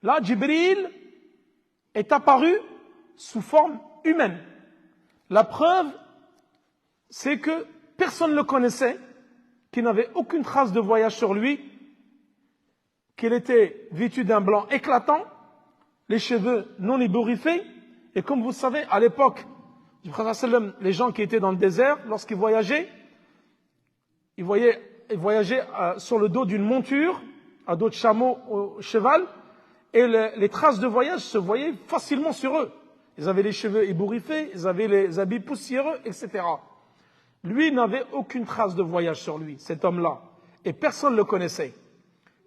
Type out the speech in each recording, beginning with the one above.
Là, Jibril est apparu sous forme humaine. La preuve, c'est que personne ne le connaissait, qu'il n'avait aucune trace de voyage sur lui, qu'il était vêtu d'un blanc éclatant, les cheveux non ébouriffés, et comme vous savez, à l'époque du prophète sallam, les gens qui étaient dans le désert, lorsqu'ils voyageaient, ils voyageaient sur le dos d'une monture, à dos de chameau ou cheval, et les traces de voyage se voyaient facilement sur eux. Ils avaient les cheveux ébouriffés, ils avaient les habits poussiéreux, etc. Lui n'avait aucune trace de voyage sur lui, cet homme-là. Et personne ne le connaissait.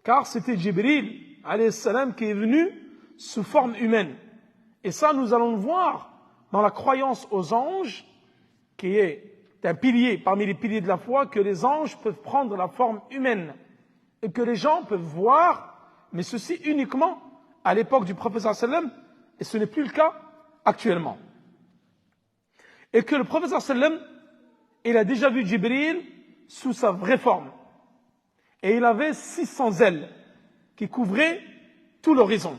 Car c'était Jibril, alayhi salam, qui est venu sous forme humaine. Et ça, nous allons le voir dans la croyance aux anges, qui est un pilier parmi les piliers de la foi, que les anges peuvent prendre la forme humaine. Et que les gens peuvent voir, mais ceci uniquement à l'époque du prophète sallam, et ce n'est plus le cas actuellement. Et que le prophète sallam, il a déjà vu Jibril sous sa vraie forme. Et il avait 600 ailes qui couvraient tout l'horizon.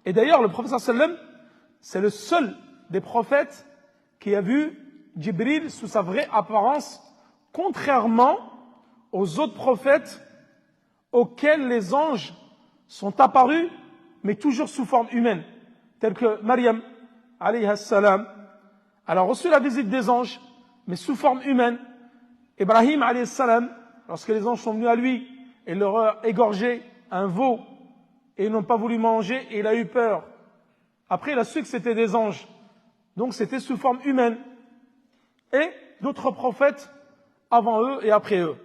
Et d'ailleurs, le prophète sallam, c'est le seul des prophètes qui a vu Jibril sous sa vraie apparence, contrairement aux autres prophètes auxquels les anges sont apparus, mais toujours sous forme humaine, tels que Maryam, alayhi salam, elle a reçu la visite des anges, mais sous forme humaine. Ibrahim, alayhi salam, lorsque les anges sont venus à lui et leur ont égorgé un veau, et ils n'ont pas voulu manger, et il a eu peur. Après, il a su que c'était des anges. Donc, c'était sous forme humaine. Et d'autres prophètes avant eux et après eux.